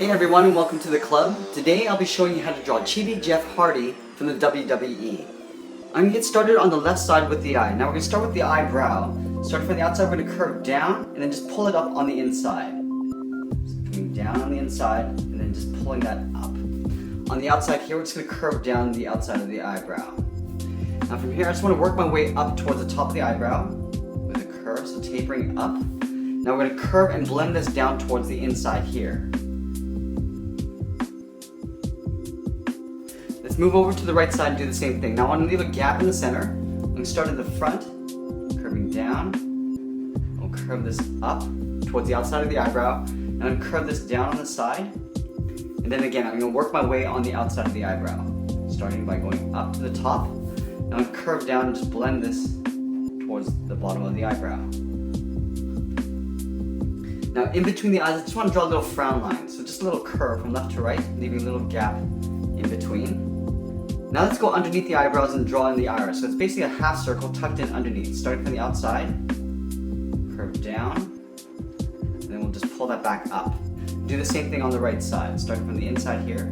Hey everyone, and welcome to the club. Today I'll be showing you how to draw Chibi Jeff Hardy from the WWE. I'm going to get started on the left side with the eye. Now we're going to start with the eyebrow. Starting from the outside, we're going to curve down and then just pull it up on the inside. So coming down on the inside and then just pulling that up. On the outside here, we're just going to curve down the outside of the eyebrow. Now from here, I just want to work my way up towards the top of the eyebrow with a curve, so tapering up. Now we're going to curve and blend this down towards the inside here. Let's move over to the right side and do the same thing. Now I want to leave a gap in the center. I'm going to start at the front, curving down. I'll curve this up towards the outside of the eyebrow, and I'll curve this down on the side. And then again, I'm going to work my way on the outside of the eyebrow, starting by going up to the top. Now I'm going to curve down and just blend this towards the bottom of the eyebrow. Now in between the eyes, I just want to draw a little frown line. So just a little curve from left to right, leaving a little gap in between. Now let's go underneath the eyebrows and draw in the iris. So it's basically a half circle tucked in underneath. Starting from the outside, curve down, and then we'll just pull that back up. Do the same thing on the right side. Starting from the inside here,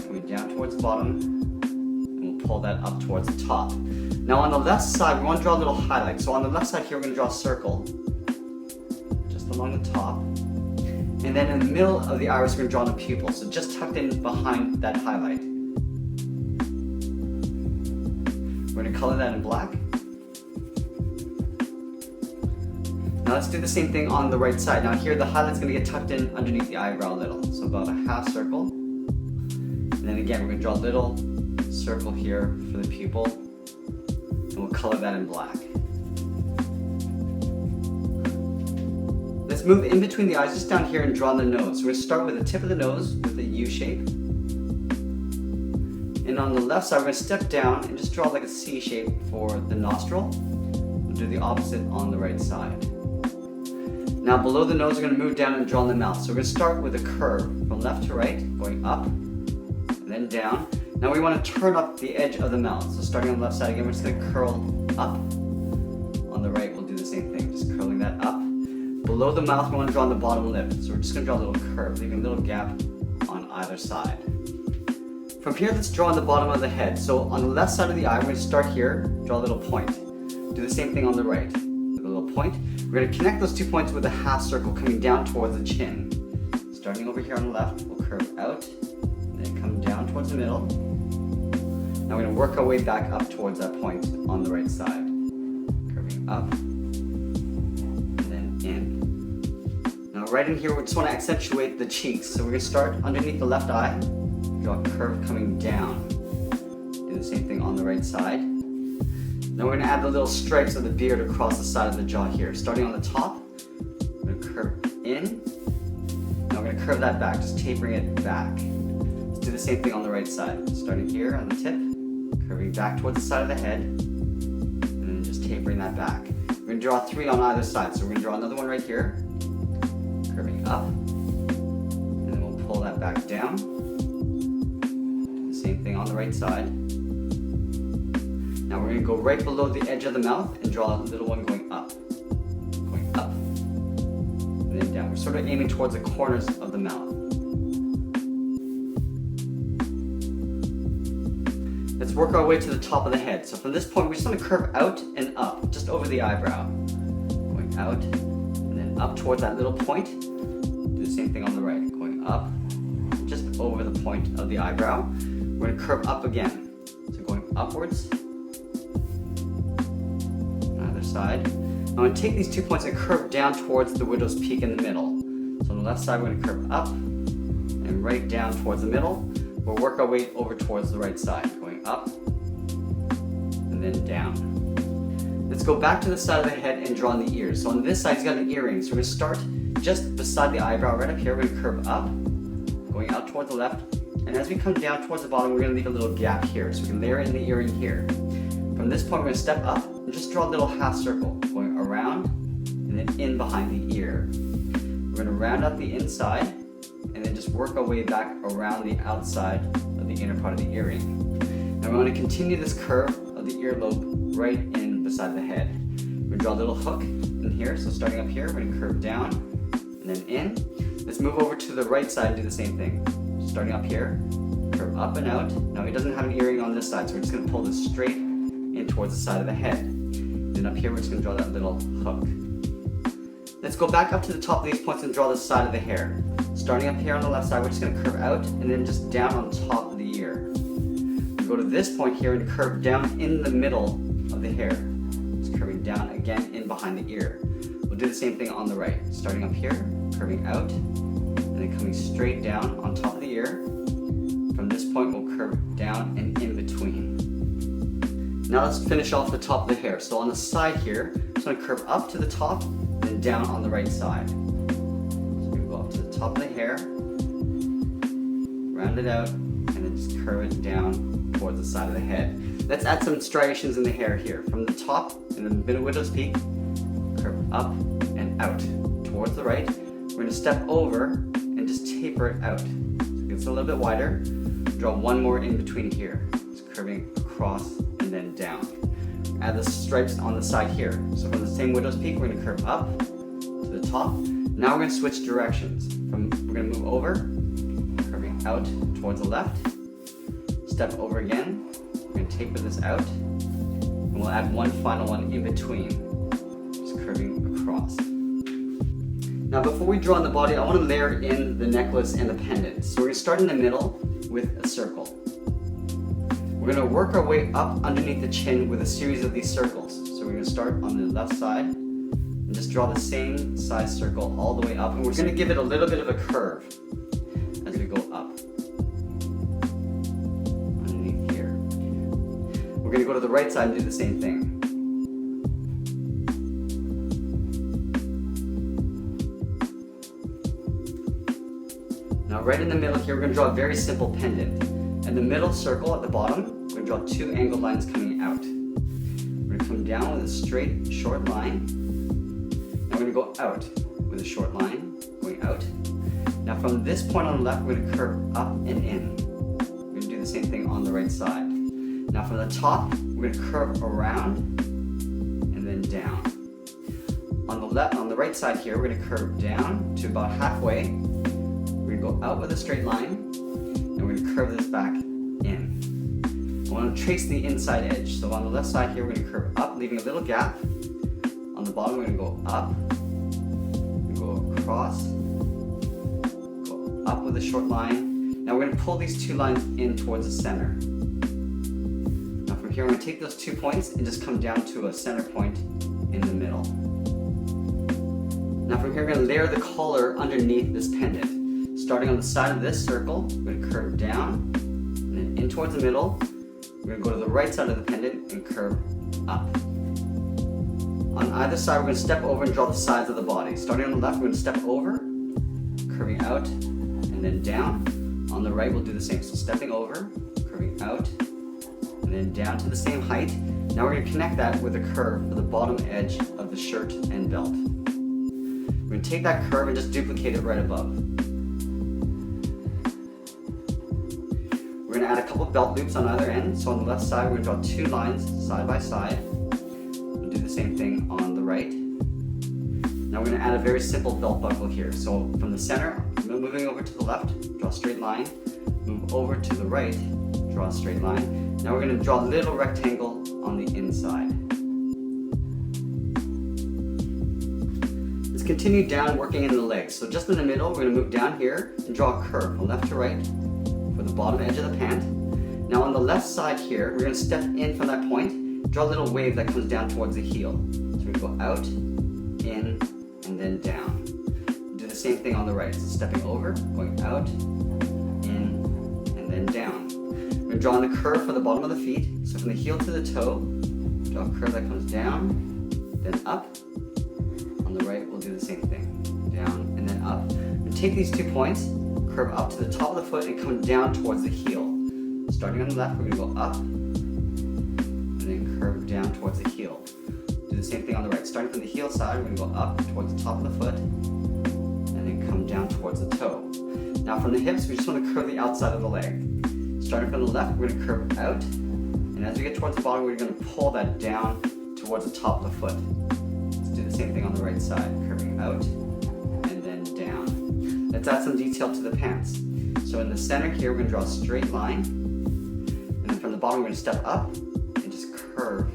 coming down towards the bottom, and we'll pull that up towards the top. Now on the left side, we want to draw a little highlight. So on the left side here, we're going to draw a circle, just along the top. And then in the middle of the iris, we're going to draw the pupil. So just tucked in behind that highlight. We're going to color that in black. Now let's do the same thing on the right side. Now here the highlight's going to get tucked in underneath the eyebrow a little. So about a half circle. And then again we're going to draw a little circle here for the pupil. And we'll color that in black. Let's move in between the eyes just down here and draw the nose. So we're going to start with the tip of the nose with a U shape. And on the left side, we're going to step down and just draw like a C shape for the nostril. We'll do the opposite on the right side. Now below the nose, we're going to move down and draw the mouth. So we're going to start with a curve from left to right, going up, and then down. Now we want to turn up the edge of the mouth. So starting on the left side again, we're just going to curl up. On the right, we'll do the same thing, just curling that up. Below the mouth, we want to draw on the bottom lip. So we're just going to draw a little curve, leaving a little gap on either side. From here, let's draw on the bottom of the head. So on the left side of the eye, we're going to start here, draw a little point. Do the same thing on the right, with a little point. We're going to connect those 2 points with a half circle coming down towards the chin. Starting over here on the left, we'll curve out, and then come down towards the middle. Now we're going to work our way back up towards that point on the right side. Curving up, and then in. Now right in here, we just want to accentuate the cheeks. So we're going to start underneath the left eye. Draw a curve coming down. Do the same thing on the right side. Now we're going to add the little stripes of the beard across the side of the jaw here. Starting on the top, we're going to curve in. Now we're going to curve that back, just tapering it back. Let's do the same thing on the right side. Starting here on the tip, curving back towards the side of the head, and then just tapering that back. We're going to draw 3 on either side. So we're going to draw another one right here, curving up, and then we'll pull that back down. Same thing on the right side. Now we're going to go right below the edge of the mouth and draw a little one going up. Going up. And then down. We're sort of aiming towards the corners of the mouth. Let's work our way to the top of the head. So from this point, we just want to curve out and up, just over the eyebrow. Going out and then up towards that little point. Do the same thing on the right. Going up, just over the point of the eyebrow. We're going to curve up again. So going upwards, either side. I'm going to take these 2 points and curve down towards the widow's peak in the middle. So on the left side, we're going to curve up and right down towards the middle. We'll work our way over towards the right side, going up and then down. Let's go back to the side of the head and draw in the ears. So on this side, he's got an earring. So we're going to start just beside the eyebrow, right up here. We're going to curve up, going out towards the left. And as we come down towards the bottom, we're going to leave a little gap here. So we can layer in the earring here. From this point, we're going to step up and just draw a little half circle, going around and then in behind the ear. We're going to round out the inside and then just work our way back around the outside of the inner part of the earring. And we're going to continue this curve of the earlobe right in beside the head. We're going to draw a little hook in here. So starting up here, we're going to curve down and then in. Let's move over to the right side and do the same thing. Starting up here, curve up and out. Now he doesn't have an earring on this side, so we're just going to pull this straight in towards the side of the head. Then up here we're just going to draw that little hook. Let's go back up to the top of these points and draw the side of the hair. Starting up here on the left side, we're just going to curve out and then just down on top of the ear. We go to this point here and curve down in the middle of the hair. Just curving down again in behind the ear. We'll do the same thing on the right. Starting up here, curving out, and then coming straight down on top of the ear. From this point, we'll curve down and in between. Now let's finish off the top of the hair. So on the side here, I'm just going to curve up to the top, then down on the right side. So we go up to the top of the hair, round it out, and then just curve it down towards the side of the head. Let's add some striations in the hair here. From the top, in the middle widow's peak, curve up and out towards the right. We're going to step over and just taper it out. So it gets a little bit wider. Draw one more in between here. Just curving across and then down. Add the stripes on the side here. So from the same widow's peak, we're going to curve up to the top. Now we're going to switch directions. We're going to move over, curving out towards the left. Step over again. We're going to taper this out. And we'll add one final one in between. Just curving across. Now before we draw on the body, I want to layer in the necklace and the pendant. So we're going to start in the middle with a circle. We're going to work our way up underneath the chin with a series of these circles. So we're going to start on the left side and just draw the same size circle all the way up. And we're going to give it a little bit of a curve as we go up. Underneath here. We're going to go to the right side and do the same thing. Now right in the middle here, we're going to draw a very simple pendant. And the middle circle at the bottom, we're going to draw two angled lines coming out. We're going to come down with a straight, short line. And we're going to go out with a short line, going out. Now from this point on the left, we're going to curve up and in. We're going to do the same thing on the right side. Now from the top, we're going to curve around and then down. On the right side here, we're going to curve down to about halfway. We're going to go out with a straight line, and we're going to curve this back in. I want to trace the inside edge. So on the left side here, we're going to curve up, leaving a little gap. On the bottom, we're going to go up, go across, go up with a short line. Now we're going to pull these two lines in towards the center. Now from here, we're going to take those 2 points and just come down to a center point in the middle. Now from here, we're going to layer the collar underneath this pendant. Starting on the side of this circle, we're going to curve down and then in towards the middle. We're going to go to the right side of the pendant and curve up. On either side, we're going to step over and draw the sides of the body. Starting on the left, we're going to step over, curving out and then down. On the right, we'll do the same. So stepping over, curving out, and then down to the same height. Now we're going to connect that with a curve for the bottom edge of the shirt and belt. We're going to take that curve and just duplicate it right above. We're going to add a couple belt loops on either end. So on the left side, we're going to draw 2 lines side by side. We'll do the same thing on the right. Now we're going to add a very simple belt buckle here. So from the center, moving over to the left, draw a straight line. Move over to the right, draw a straight line. Now we're going to draw a little rectangle on the inside. Let's continue down working in the legs. So just in the middle, we're going to move down here and draw a curve from left to right for the bottom edge of the pant. Now on the left side here, we're going to step in from that point, draw a little wave that comes down towards the heel. So we go out, in, and then down. Do the same thing on the right. So stepping over, going out, in, and then down. We're drawing the curve for the bottom of the feet. So from the heel to the toe, draw a curve that comes down, then up. On the right, we'll do the same thing. Down and then up. We take these 2 points, curve up to the top of the foot and come down towards the heel. Starting on the left, we're going to go up and then curve down towards the heel. Do the same thing on the right. Starting from the heel side, we're going to go up towards the top of the foot and then come down towards the toe. Now from the hips, we just want to curve the outside of the leg. Starting from the left, we're going to curve out, and as we get towards the bottom, we're going to pull that down towards the top of the foot. Let's do the same thing on the right side, curving out and then down. let's add some detail to the pants. So in the center here, we're going to draw a straight line. And then from the bottom, we're going to step up and just curve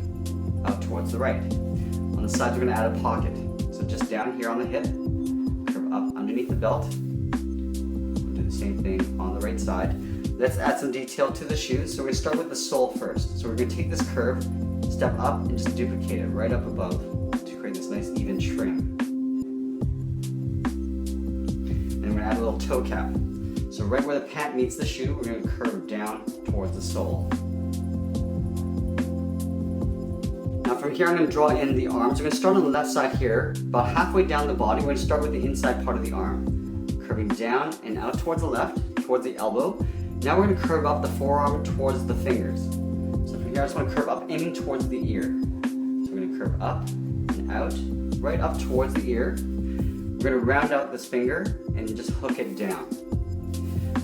out towards the right. On the sides, we're going to add a pocket. So just down here on the hip, curve up underneath the belt. We'll do the same thing on the right side. Let's add some detail to the shoes. So we're going to start with the sole first. So we're going to take this curve, step up, and just duplicate it right up above to create this nice even trim. And we're going to add a little toe cap. So right where the pant meets the shoe, we're going to curve down towards the sole. Now from here, I'm going to draw in the arms. We're going to start on the left side here. About halfway down the body, we're going to start with the inside part of the arm. Curving down and out towards the left, towards the elbow. Now we're going to curve up the forearm towards the fingers. So from here, I just want to curve up, aiming towards the ear. So we're going to curve up and out, right up towards the ear. We're going to round out this finger and just hook it down.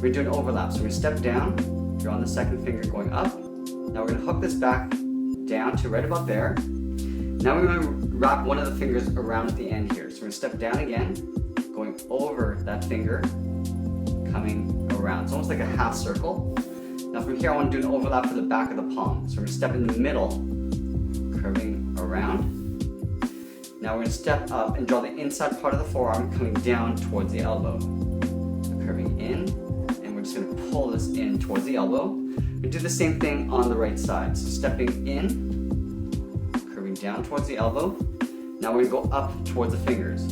We're going to do an overlap. So we're going to step down, draw on the second finger going up. Now we're going to hook this back down to right about there. Now we're going to wrap one of the fingers around at the end here. So we're going to step down again, going over that finger, coming around. It's almost like a half circle. Now from here, I want to do an overlap for the back of the palm. So we're going to step in the middle, curving around. Now we're going to step up and draw the inside part of the forearm coming down towards the elbow. So curving in, and we're just going to pull this in towards the elbow. We do the same thing on the right side. So stepping in, curving down towards the elbow. Now we're going to go up towards the fingers.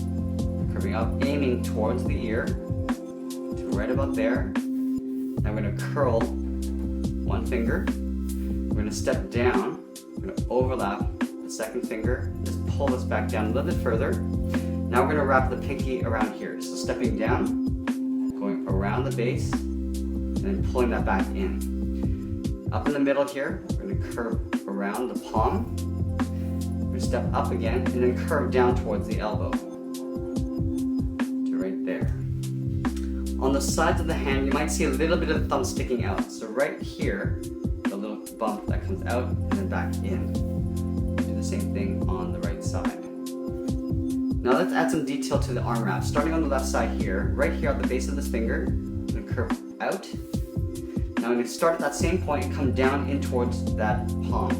Curving up, aiming towards the ear, to right about there. Now we're going to curl one finger. We're going to step down. We're going to overlap the second finger. Just pull this back down a little bit further. Now we're going to wrap the pinky around here. So stepping down, going around the base, and then pulling that back in. Up in the middle here, we're going to curve around the palm. We're going to step up again, and then curve down towards the elbow. To right there. On the sides of the hand, you might see a little bit of the thumb sticking out. So right here, the little bump that comes out and then back in. Do the same thing on the right side. Now let's add some detail to the arm wrap. Starting on the left side here, right here at the base of this finger, I'm going to curve out. Now I'm going to start at that same point and come down in towards that palm,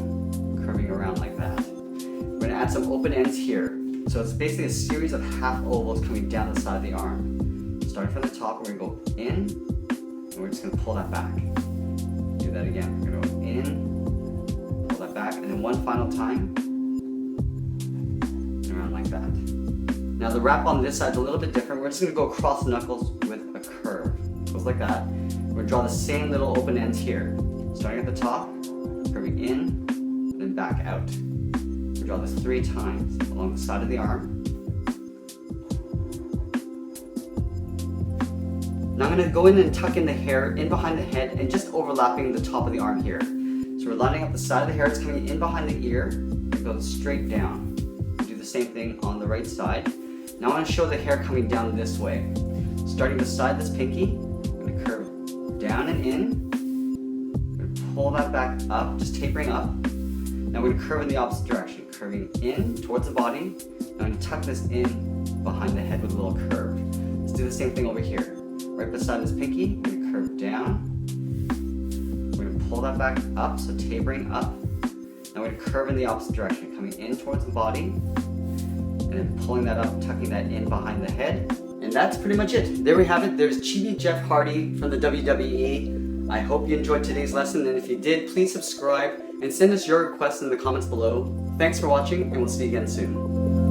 curving around like that. We're going to add some open ends here. So it's basically a series of half ovals coming down the side of the arm. Starting from the top, we're going to go in, and we're just going to pull that back. Do that again. We're going to go in, pull that back, and then one final time, and around like that. Now the wrap on this side is a little bit different. We're just going to go across the knuckles with a curve. It goes like that. We're going to draw the same little open ends here. Starting at the top, curving in, and then back out. We draw this 3 times along the side of the arm. Now I'm going to go in and tuck in the hair in behind the head and just overlapping the top of the arm here. So we're lining up the side of the hair, it's coming in behind the ear, it goes straight down. We do the same thing on the right side. Now I want to show the hair coming down this way. Starting beside this pinky, I'm going to curve down and in. I'm going to pull that back up, just tapering up. Now we're going to curve in the opposite direction, curving in towards the body. Now I'm going to tuck this in behind the head with a little curve. Let's do the same thing over here. Right beside this pinky, we're going to curve down. We're going to pull that back up, so tapering up. Now we're going to curve in the opposite direction, coming in towards the body, and then pulling that up, tucking that in behind the head. And that's pretty much it. There we have it. There's Chibi Jeff Hardy from the WWE. I hope you enjoyed today's lesson, and if you did, please subscribe and send us your requests in the comments below. Thanks for watching, and we'll see you again soon.